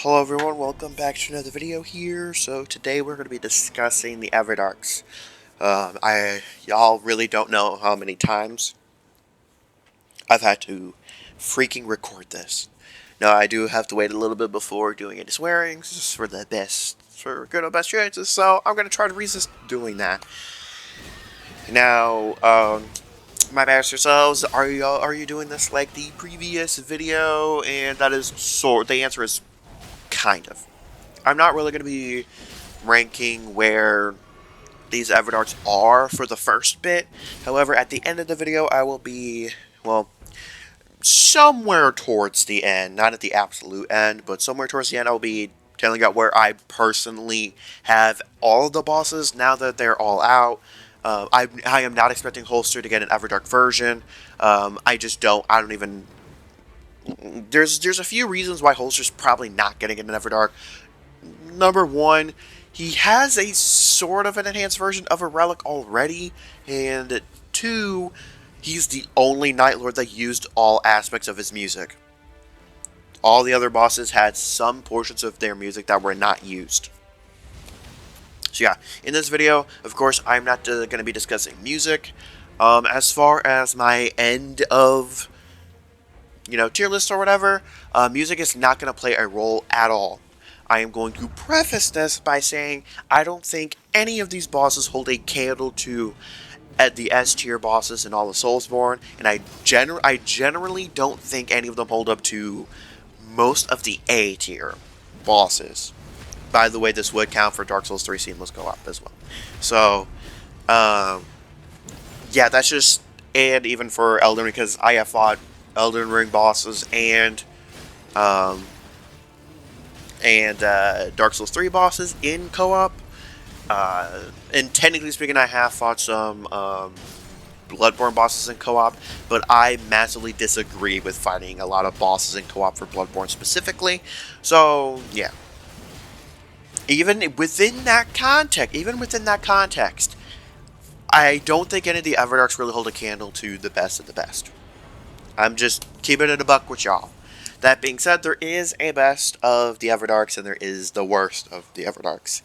Hello everyone, welcome back to another video here. So today we're going to be discussing the Everdarks. Y'all really don't know how many times I've had to freaking record this. Now I do have to wait a little bit before doing any swearing, just for good or best chances, so I'm going to try to resist doing that. Now, my master yourselves, are you doing this like the previous video? And that is the answer is kind of. I'm not really going to be ranking where these Everdarks are for the first bit. However, at the end of the video, I will be, well, somewhere towards the end. Not at the absolute end, but somewhere towards the end, I'll be telling you where I personally have all of the bosses now that they're all out. I am not expecting Holster to get an Everdark version. I don't even... There's a few reasons why Holster's probably not getting an Everdark. Number one, he has a sort of an enhanced version of a relic already, and two, he's the only Night Lord that used all aspects of his music. All the other bosses had some portions of their music that were not used. So yeah, in this video, of course, I'm not going to be discussing music. As far as my end of, tier list or whatever, music is not going to play a role at all. I am going to preface this by saying I don't think any of these bosses hold a candle to the S tier bosses in all of Soulsborne, and I generally don't think any of them hold up to most of the A tier bosses. By the way, this would count for Dark Souls 3 Seamless Co-op as well. So, yeah, that's just, and even for Elden Ring, because I have fought Elden Ring bosses and Dark Souls 3 bosses in co-op. And technically speaking, I have fought some Bloodborne bosses in co-op, but I massively disagree with fighting a lot of bosses in co-op for Bloodborne specifically. So, yeah. Even within that context, I don't think any of the Everdarks really hold a candle to the best of the best. I'm just keeping it a buck with y'all. That being said, there is a best of the Everdarks and there is the worst of the Everdarks.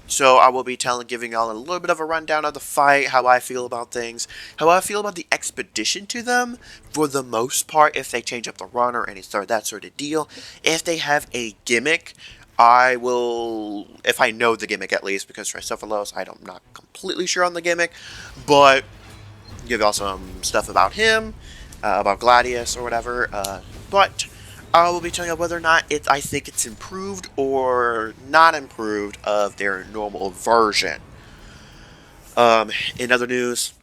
So I will be giving y'all a little bit of a rundown of the fight, how I feel about things, how I feel about the expedition to them, for the most part, if they change up the run or that sort of deal. If they have a gimmick, I will, if I know the gimmick at least, because Tristophalos, I'm not completely sure on the gimmick, but give y'all some stuff about him, about Gladius or whatever, but I will be telling you whether or not I think it's improved or not improved of their normal version. In other news,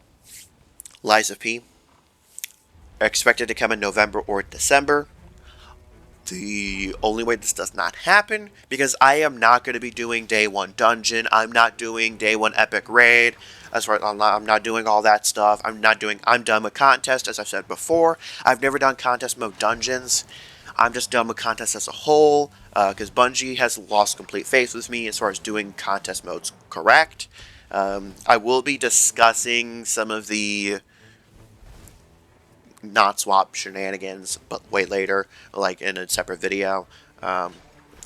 Lies of P expected to come in November or December. The only way this does not happen, because I am not going to be doing day one dungeon, I'm not doing day one epic raid, as far as I'm not doing all that stuff. I'm done with contest, as I've said before. I've never done contest mode dungeons. I'm just done with contest as a whole, because Bungie has lost complete faith with me as far as doing contest modes correct. I will be discussing some of the not swap shenanigans, but way later, like in a separate video.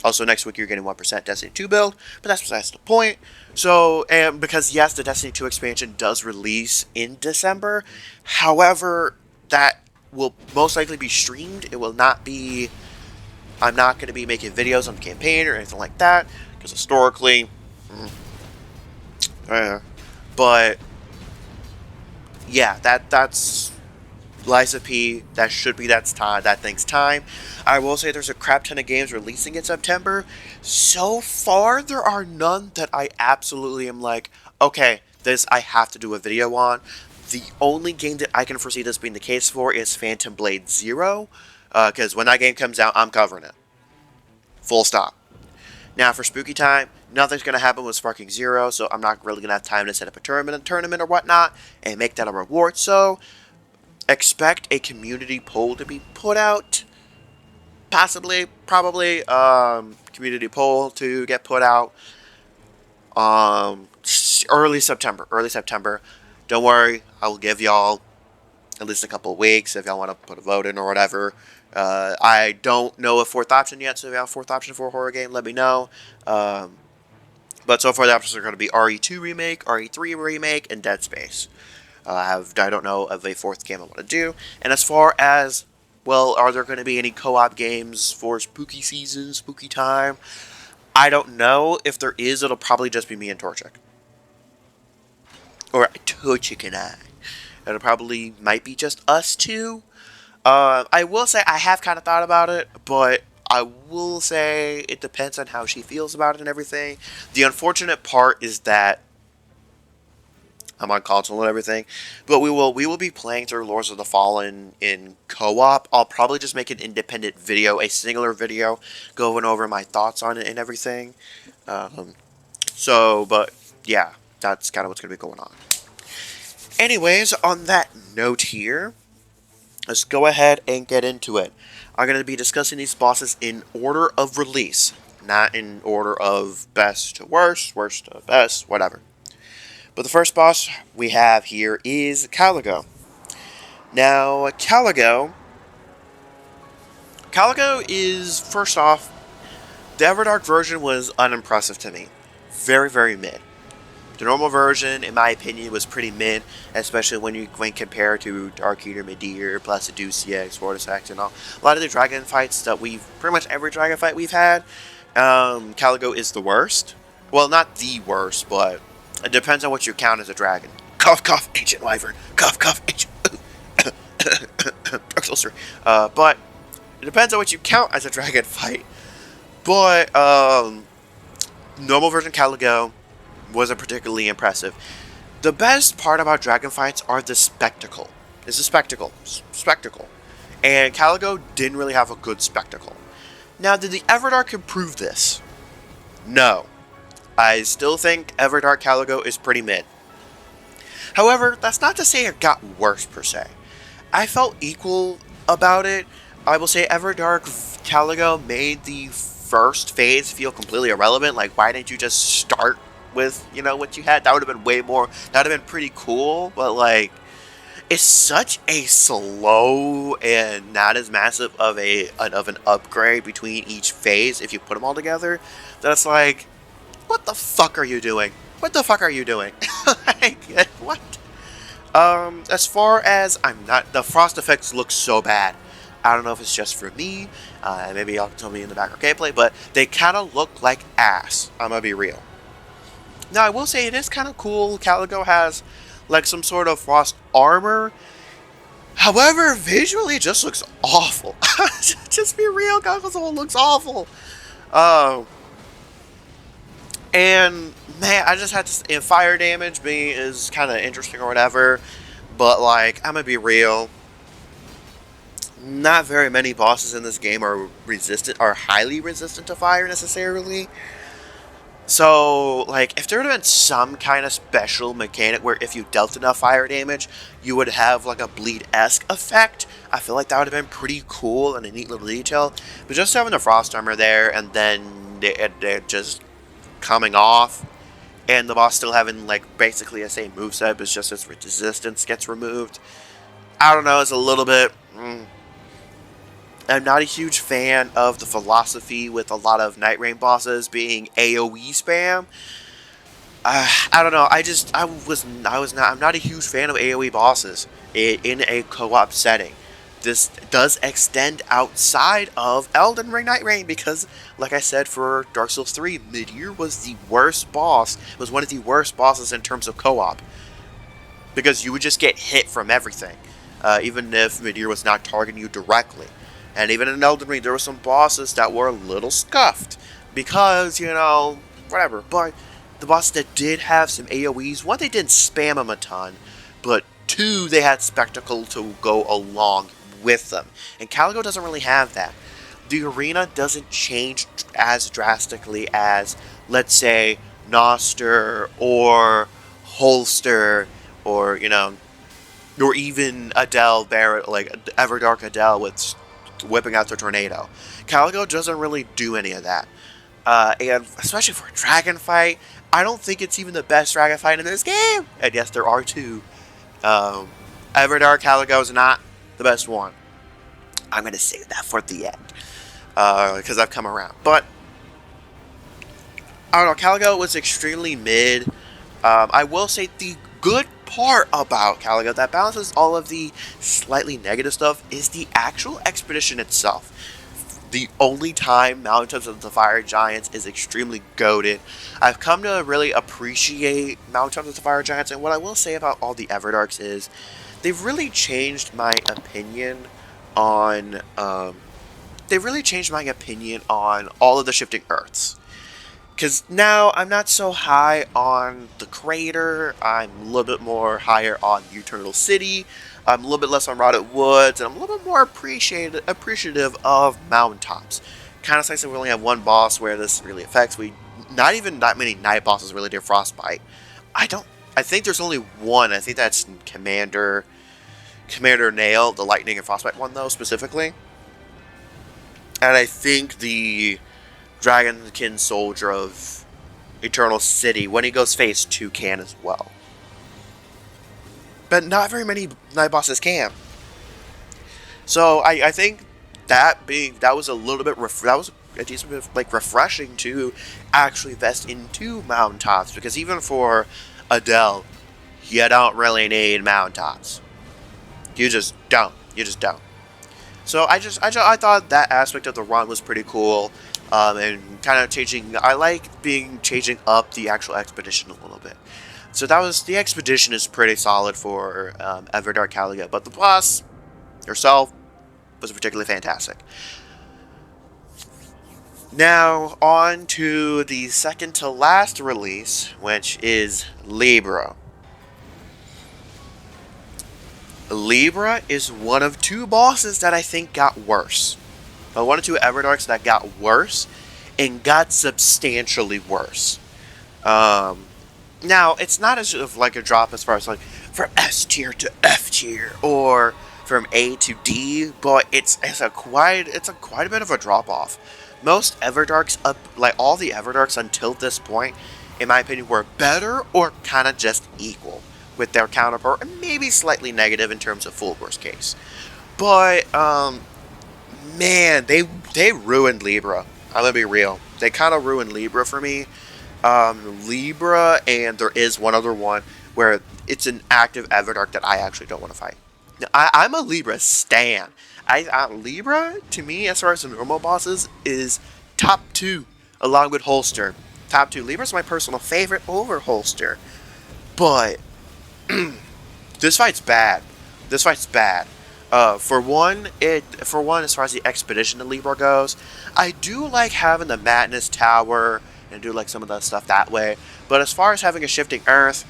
Also, next week you're getting 1% Destiny 2 build, but that's besides the point. So, and because yes, the Destiny 2 expansion does release in December, however, that will most likely be streamed. It will not be, I'm not going to be making videos on the campaign or anything like that, because historically, but yeah, that's Lies of P, that should be that thing's time. I will say there's a crap ton of games releasing in September. So far, there are none that I absolutely am like, okay, this I have to do a video on. The only game that I can foresee this being the case for is Phantom Blade Zero, because when that game comes out, I'm covering it. Full stop. Now, for Spooky Time, nothing's going to happen with Sparking Zero, so I'm not really going to have time to set up a tournament or whatnot and make that a reward, so expect a community poll to be put out. Possibly, probably, community poll to get put out early September. Don't worry, I will give y'all at least a couple of weeks if y'all want to put a vote in or whatever. I don't know a fourth option yet, so if you have a fourth option for a horror game, let me know. But so far the options are going to be RE2 Remake, RE3 Remake, and Dead Space. I don't know of a fourth game I want to do. And as far as, well, are there going to be any co-op games for spooky season, spooky time? I don't know. If there is, it'll probably just be me and Torchic. Or Torchic and I. It'll probably might be just us two. I will say I have kind of thought about it, but I will say it depends on how she feels about it and everything. The unfortunate part is that I'm on console and everything, but we will be playing through Lords of the Fallen in co-op. I'll probably just make an independent video, a singular video, going over my thoughts on it and everything. But yeah, that's kind of what's going to be going on. Anyways, on that note here, let's go ahead and get into it. I'm going to be discussing these bosses in order of release, not in order of best to worst, worst to best, whatever. But the first boss we have here is Caligo. Now, Caligo is, first off, the Everdark version was unimpressive to me. Very, very mid. The normal version, in my opinion, was pretty mid, especially when compared to Dark Eater, Midir, Placiducia, Vorticex, and all. A lot of the dragon fights that pretty much every dragon fight we've had, Caligo is the worst. Well, not the worst, but it depends on what you count as a dragon. Cough, cough, ancient wyvern. Cough, cough, ancient. Dark Souls 3. But it depends on what you count as a dragon fight. But normal version Caligo wasn't particularly impressive. The best part about dragon fights are the spectacle. It's a spectacle. And Caligo didn't really have a good spectacle. Now, did the Everdark improve this? No. I still think Everdark Caligo is pretty mid. However, that's not to say it got worse per se. I felt equal about it. I will say Everdark Caligo made the first phase feel completely irrelevant. Like, why didn't you just start with, what you had? That would have been way more, that would have been pretty cool, but like, it's such a slow and not as massive of an upgrade between each phase if you put them all together, that it's like, what the fuck are you doing? What the fuck are you doing? Like, what? As far as the frost effects look so bad. I don't know if it's just for me, maybe y'all can tell me in the background gameplay, but they kind of look like ass, I'm gonna be real. Now, I will say it is kind of cool. Caligo has, like, some sort of frost armor. However, visually, it just looks awful. Just be real, Caligo looks awful. And, man, I just had to... And fire damage is kind of interesting or whatever. But, like, I'm gonna be real. Not very many bosses in this game are highly resistant to fire, necessarily. So, like, if there would have been some kind of special mechanic where if you dealt enough fire damage, you would have, like, a bleed-esque effect, I feel like that would have been pretty cool and a neat little detail. But just having the frost armor there, and then it just coming off, and the boss still having, like, basically the same moveset, but just its resistance gets removed, I don't know, it's a little bit... I'm not a huge fan of the philosophy with a lot of Night Rain bosses being AoE spam. I don't know. I'm not a huge fan of AoE bosses in a co-op setting. This does extend outside of Elden Ring Night Rain because, like I said, for Dark Souls 3, Midir was the worst boss. Was one of the worst bosses in terms of co-op because you would just get hit from everything, even if Midir was not targeting you directly. And even in Elden Ring, there were some bosses that were a little scuffed. Because, whatever. But the bosses that did have some AoEs, one, they didn't spam them a ton. But two, they had spectacle to go along with them. And Caligo doesn't really have that. The arena doesn't change as drastically as, let's say, Noster or Holster or, or even Adele Barrett, like Everdark Adele with whipping out the tornado. Caligo doesn't really do any of that. And especially for a dragon fight, I don't think it's even the best dragon fight in this game. And yes, there are two. Everdark Caligo is not the best one. I'm going to save that for the end. Because I've come around. But, I don't know, Caligo was extremely mid. I will say the good part about Caligo that balances all of the slightly negative stuff is the actual expedition itself. The only time Mountains of the Fire Giants is extremely goated. I've come to really appreciate Mountains of the Fire Giants, and what I will say about all the Everdarks is they've really changed my opinion on all of the shifting Earths. Because now I'm not so high on the Crater, I'm a little bit more higher on the Eternal City, I'm a little bit less on Rotted Woods, and I'm a little bit more appreciative of mountaintops. Kind of nice that we only have one boss where this really affects. Not even that many night bosses really do Frostbite. I think there's only one. I think that's Commander Nail, the Lightning and Frostbite one though, specifically. And I think the Dragonkin Soldier of Eternal City, when he goes phase 2, can as well. But not very many night bosses can. So I think that was a little bit that was a decent bit like refreshing to actually invest into mountaintops, because even for Adele, you don't really need mountaintops. You just don't. So I thought that aspect of the run was pretty cool, and kind of changing. I like changing up the actual expedition a little bit. So the expedition is pretty solid for Everdark Caligo, but the boss herself was particularly fantastic. Now on to the second to last release, which is Libra. Libra is one of two bosses that I think got worse. One of two Everdarks that got worse, and got substantially worse. Now, it's not as of like a drop as far as like from S tier to F tier, or from A to D, but it's quite a bit of a drop off. Most Everdarks all the Everdarks until this point, in my opinion, were better or kind of just equal with their counterpart, and maybe slightly negative in terms of full worst case. But man, they ruined Libra. I'm gonna be real. They kind of ruined Libra for me. Libra, and there is one other one where it's an active Everdark that I actually don't want to fight. Now, I'm a Libra stan. Libra, to me, as far as the normal bosses, is top 2, along with Holster. Top 2. Libra's my personal favorite over Holster. But this fight's bad. For one, as far as the expedition of Libra goes, I do like having the Madness Tower and do like some of the stuff that way. But as far as having a shifting Earth,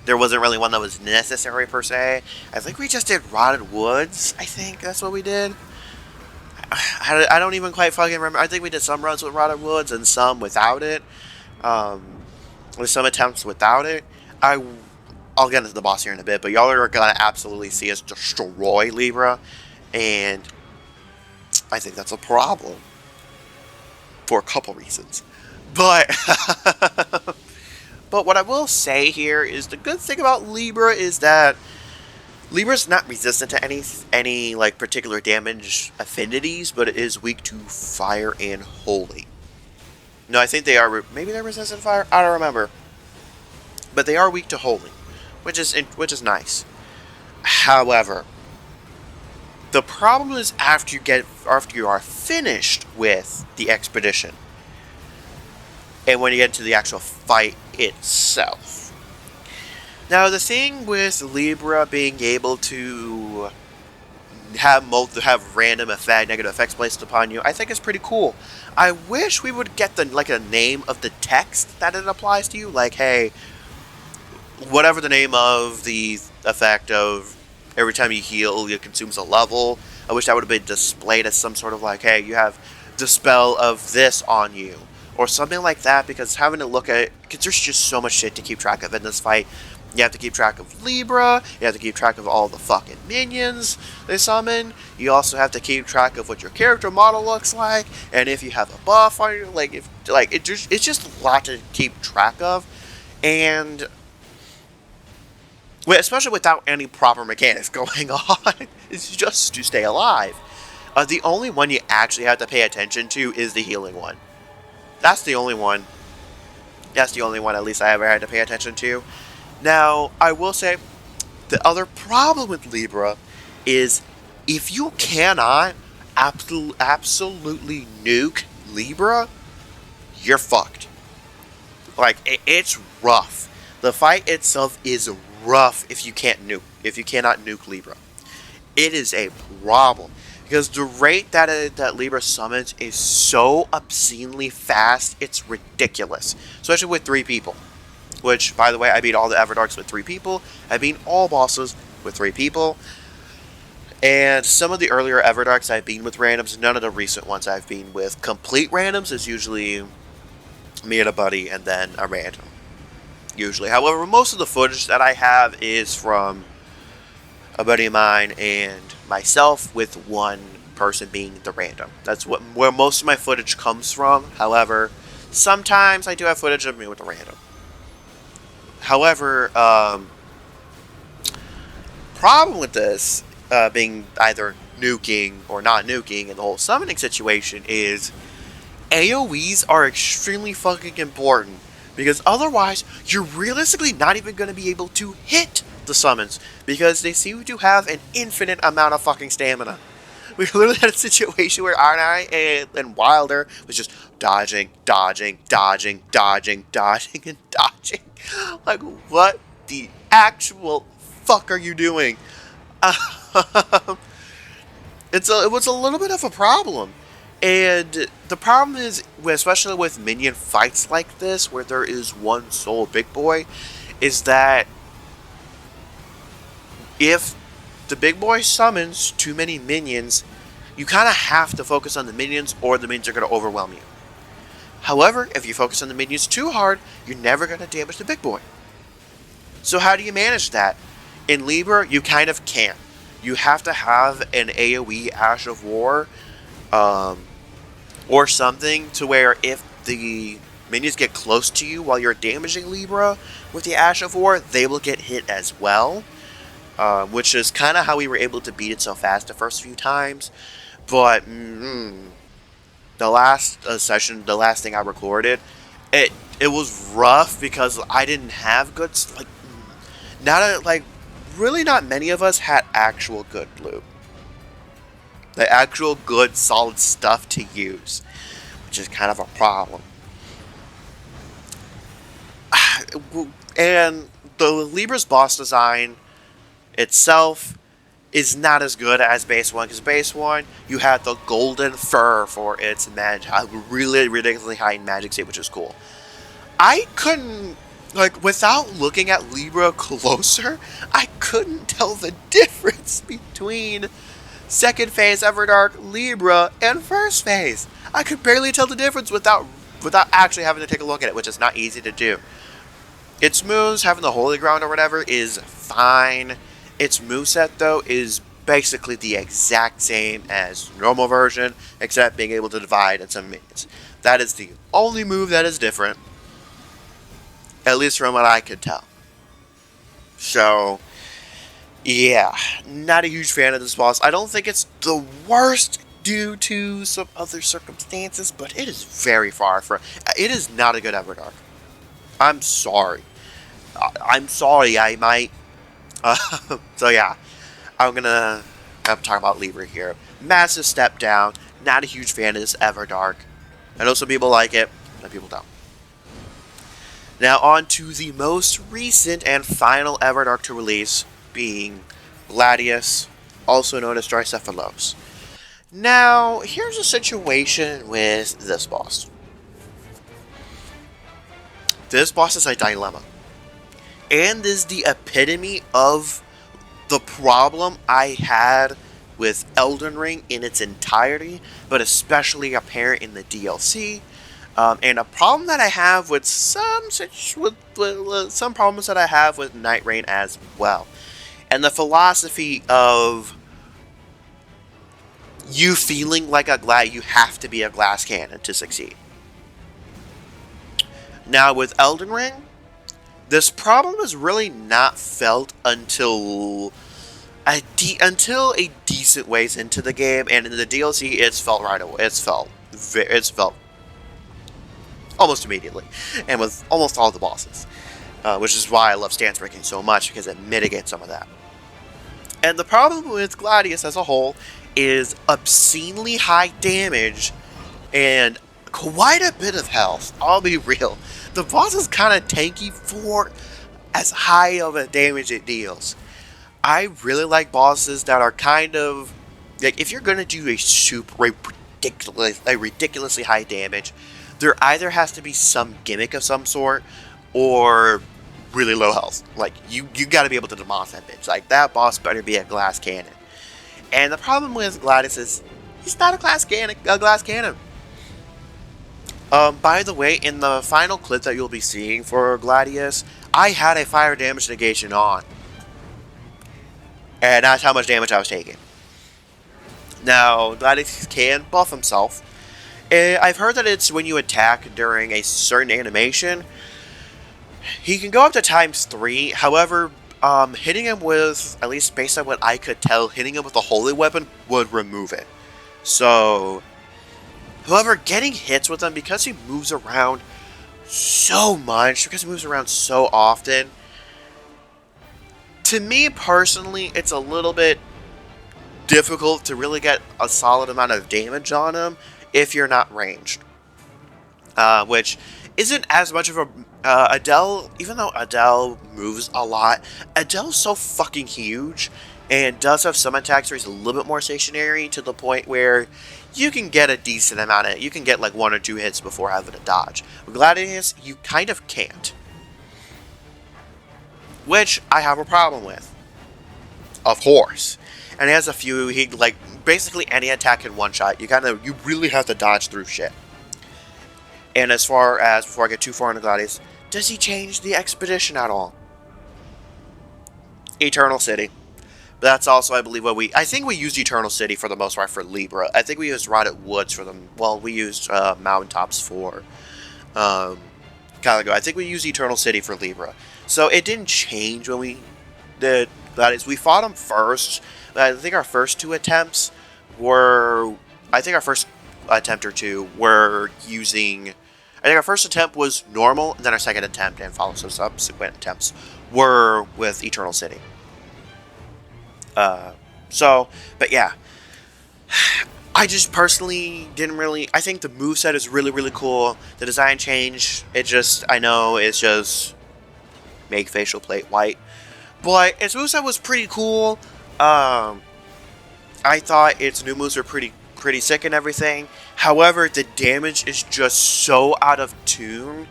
there wasn't really one that was necessary per se. I think we just did Rotted Woods. I think that's what we did. I don't even quite fucking remember. I think we did some runs with Rotted Woods and some without it. With some attempts without it. I'll get into the boss here in a bit, but y'all are gonna absolutely see us destroy Libra, and I think that's a problem for a couple reasons. But but what I will say here is the good thing about Libra is that Libra's not resistant to any like particular damage affinities, but it is weak to fire and holy. No, I think they are. Maybe they're resistant to fire. I don't remember, but they are weak to holy, which is nice. However, the problem is after you are finished with the expedition, and when you get into the actual fight itself. Now, the thing with Libra being able to have random negative effects placed upon you, I think is pretty cool. I wish we would get a name of the text that it applies to you, like, hey, whatever the name of the effect of every time you heal, it consumes a level. I wish that would have been displayed as some sort of like, hey, you have the spell of this on you, or something like that, because having to look at it, because there's just so much shit to keep track of in this fight. You have to keep track of Libra, you have to keep track of all the fucking minions they summon, you also have to keep track of what your character model looks like, and if you have a buff on you, it's just a lot to keep track of, and especially without any proper mechanics going on. It's just to stay alive. The only one you actually have to pay attention to is the healing one. That's the only one. That's the only one, at least I ever had to pay attention to. Now, I will say, the other problem with Libra is if you cannot absolutely nuke Libra, you're fucked. Like, it's rough. The fight itself is rough if you cannot nuke Libra. It is a problem. Because the rate that Libra summons is so obscenely fast, it's ridiculous. Especially with 3 people. Which, by the way, I beat all the Everdarks with 3 people. I beat all bosses with 3 people. And some of the earlier Everdarks I've been with randoms. None of the recent ones I've been with complete randoms. Is usually me and a buddy and then a random. Usually. However, most of the footage that I have is from a buddy of mine and myself, with one person being the random. That's where most of my footage comes from. However, sometimes I do have footage of me with the random. However, problem with this being either nuking or not nuking and the whole summoning situation is AoEs are extremely fucking important, because otherwise you're realistically not even going to be able to hit the summons, because they seem to have an infinite amount of fucking stamina. We literally had a situation where Arnai and Wilder was just dodging, dodging, dodging, dodging, dodging, and dodging. Like, what the actual fuck are you doing? It was a little bit of a problem. And the problem is, especially with minion fights like this, where there is one sole big boy, is that if the big boy summons too many minions, you kind of have to focus on the minions, or the minions are going to overwhelm you. However, if you focus on the minions too hard, you're never going to damage the big boy. So how do you manage that? In Libra, you kind of can't. You have to have an AoE Ash of War, or something, to where if the minions get close to you while you're damaging Libra with the Ash of War, they will get hit as well. Which is kind of how we were able to beat it so fast the first few times. But the last session, the last thing I recorded, it was rough because I didn't have good, really not many of us had actual good loot. The actual good solid stuff to use, which is kind of a problem. And the Libra's boss design itself is not as good as base 1, because base 1, you had the golden fur for its really ridiculously high magic state, which is cool. I couldn't, without looking at Libra closer, I couldn't tell the difference between second phase Everdark, Libra, and first phase. I could barely tell the difference without actually having to take a look at it, which is not easy to do. Its moves, having the Holy Ground or whatever, is fine. Its moveset, though, is basically the exact same as normal version, except being able to divide and some minions. That is the only move that is different, at least from what I could tell. So, yeah, not a huge fan of this boss. I don't think it's the worst due to some other circumstances, but it is very far from... It is not a good Everdark. I'm sorry. I might... so yeah, I'm gonna have to talk about Libra here. Massive step down. Not a huge fan of this Everdark. I know some people like it, some people don't. Now on to the most recent and final Everdark to release, being Gladius, also known as Drycephalos. Now, here's a situation with this boss. This boss is a dilemma. And is the epitome of the problem I had with Elden Ring in its entirety, but especially apparent in the DLC. And a problem that I have with some problems that I have with Night Rain as well. And the philosophy of you feeling like you have to be a glass cannon to succeed. Now with Elden Ring, This problem is really not felt until until a decent ways into the game, and in the DLC, it's felt right away. It's felt almost immediately, and with almost all the bosses, which is why I love stance breaking so much, because it mitigates some of that. And the problem with Gladius as a whole is obscenely high damage and quite a bit of health. I'll be real. The boss is kind of tanky for as high of a damage it deals. I really like bosses that are kind of like, if you're gonna do a ridiculously high damage, there either has to be some gimmick of some sort or really low health. Like, you got to be able to demolish that bitch. Like, that boss better be a glass cannon. And the problem with Gladius is he's not a glass cannon. By the way, in the final clip that you'll be seeing for Gladius, I had a fire damage negation on. And that's how much damage I was taking. Now, Gladius can buff himself. I've heard that it's when you attack during a certain animation. He can go up to ×3. However, hitting him with, at least based on what I could tell, hitting him with a holy weapon would remove it. So, however, getting hits with him, because he moves around so much, because he moves around so often, to me personally, it's a little bit difficult to really get a solid amount of damage on him if you're not ranged. Which isn't as much of a... Adele, even though Adele moves a lot, Adele's so fucking huge and does have some attacks where he's a little bit more stationary, to the point where you can get a decent amount of... You can get like 1 or 2 hits before having to dodge. With Gladius, you kind of can't. Which I have a problem with. Of course. And he has a few, like, basically any attack in one shot, you really have to dodge through shit. And as far as, before I get too far into Gladius, does he change the expedition at all? Eternal City. That's also, I believe, I think we used Eternal City for the most part for Libra. I think we used Rotted Woods for them. Well, we used Mountaintops for Caligo. I think we used Eternal City for Libra. So it didn't change when we did Gladius. We fought him first. I think our first 2 attempts were... I think our first attempt or 2 were using... I think our first attempt was normal, and then our second attempt and subsequent attempts were with Eternal City. But yeah. I just personally didn't really... I think the moveset is really, really cool. The design change, I know it's just make facial plate white. But its moveset was pretty cool. I thought its new moves were pretty sick and everything. However, the damage is just so out of tune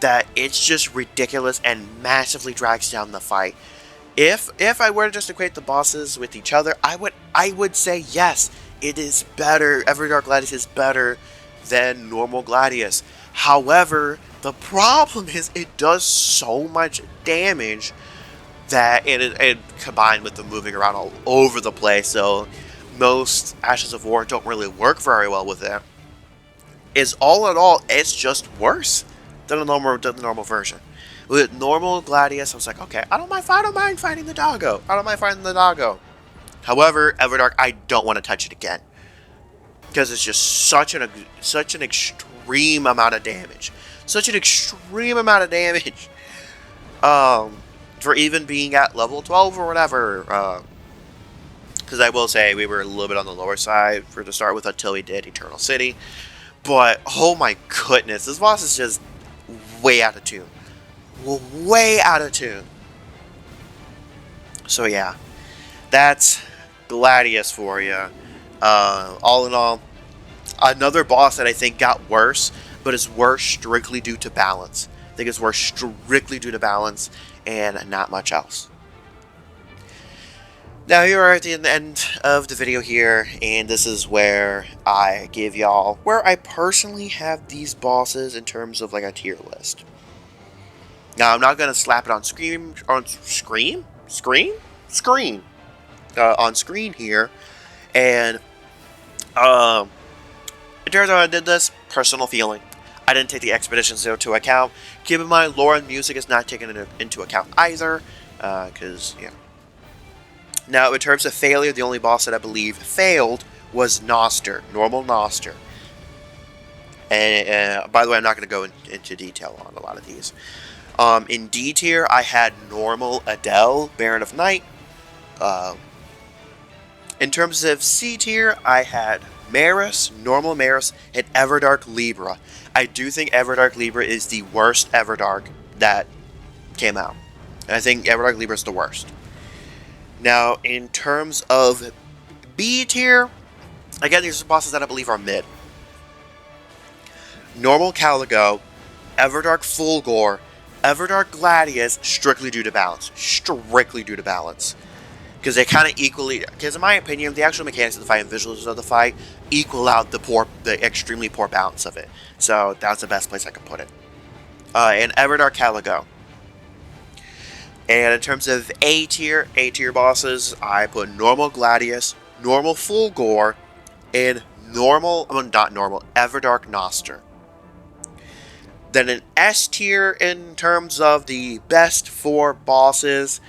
that it's just ridiculous and massively drags down the fight. If I were to just equate the bosses with each other, I would say yes, it is better. Everdark Gladius is better than normal Gladius. However, the problem is it does so much damage that it combined with the moving around all over the place, so most Ashes of War don't really work very well with it. Is all in all, it's just worse than the normal version. With normal Gladius, I was like, okay, I don't mind fighting the doggo. However, Everdark, I don't want to touch it again, because it's just such an extreme amount of damage. For even being at level 12 or whatever. Because I will say we were a little bit on the lower side to start with until we did Eternal City. But, oh my goodness, this boss is just way out of tune. Way out of tune. So yeah, that's Gladius for you. All in all, another boss that I think got worse, but is worse strictly due to balance. I think it's worse strictly due to balance and not much else. Now you are at the end of the video here, and this is where I give y'all where I personally have these bosses in terms of like a tier list. Now I'm not gonna slap it on screen here, and in terms of how I did this, personal feeling. I didn't take the expeditions into account. Keep in mind, lore and music is not taken into account either, because, yeah. Now, in terms of failure, the only boss that I believe failed was Noster, normal Noster. And by the way, I'm not going to go into detail on a lot of these. In D tier, I had normal Adele, Baron of Night. In terms of C tier, I had Maris, normal Maris, and Everdark Libra. I do think Everdark Libra is the worst Everdark that came out. And I think Everdark Libra is the worst. Now, in terms of B tier, again, these are bosses that I believe are mid. Normal Caligo, Everdark Fulgor, Everdark Gladius, strictly due to balance. Strictly due to balance. Because they kind of equally, because in my opinion, the actual mechanics of the fight and visuals of the fight equal out the extremely poor balance of it. So that's the best place I could put it. And Everdark Caligo. And in terms of A tier bosses, I put normal Gladius, normal Fulgor, and normal, well, not normal, Everdark Noster. Then an S tier in terms of the best 4 bosses.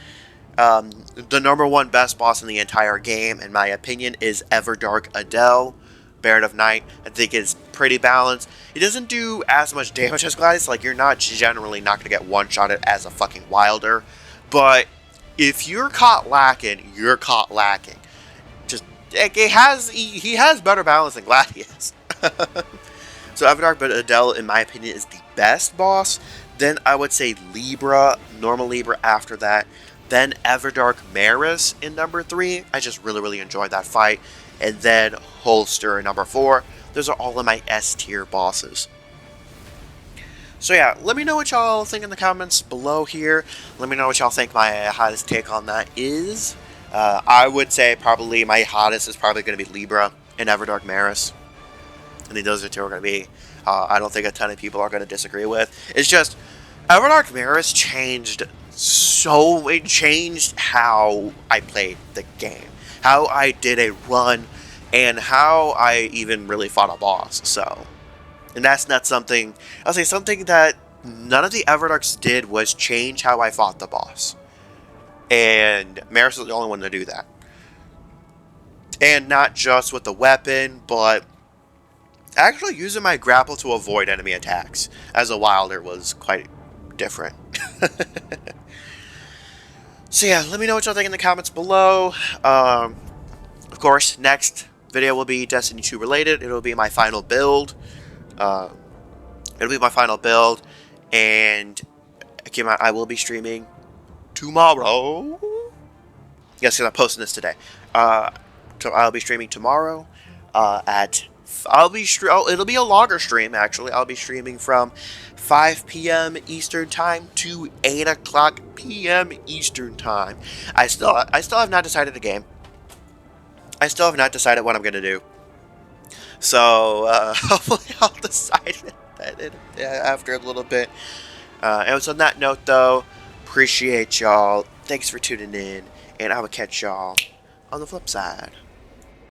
The number 1 best boss in the entire game, in my opinion, is Everdark Adele, Baron of Night. I think it's pretty balanced. It doesn't do as much damage as Gladius. Like, you're not generally not going to get one-shotted as a fucking Wilder. But if you're caught lacking, you're caught lacking. Just, he has better balance than Gladius. So Everdark Adele, in my opinion, is the best boss. Then I would say Libra, normal Libra after that. Then Everdark Maris in number 3. I just really enjoyed that fight. And then Holster in number 4. Those are all of my S tier bosses. So yeah, let me know what y'all think in the comments below here. Let me know what y'all think my hottest take on that is. I would say probably my hottest is probably going to be Libra and Everdark Maris. I think those are 2 are going to be, I don't think a ton of people are going to disagree with. It's just, Everdark Maris changed it changed how I played the game. How I did a run, and how I even really fought a boss, so. And that's not something, I'll say something that none of the Everdarks did was change how I fought the boss. And Maris is the only one to do that. And not just with the weapon, but actually using my grapple to avoid enemy attacks as a Wilder was quite different. So yeah, let me know what y'all think in the comments below. Of course, next video will be Destiny 2 related. It'll be my final build. And I will be streaming tomorrow. Yes, because I'm posting this today. So I'll be streaming tomorrow it'll be a longer stream, actually. I'll be streaming from 5 p.m. Eastern Time to 8 o'clock p.m. Eastern Time. I still have not decided the game. I still have not decided what I'm going to do. So, hopefully I'll decide that after a little bit. And so on that note, though, appreciate y'all. Thanks for tuning in. And I will catch y'all on the flip side.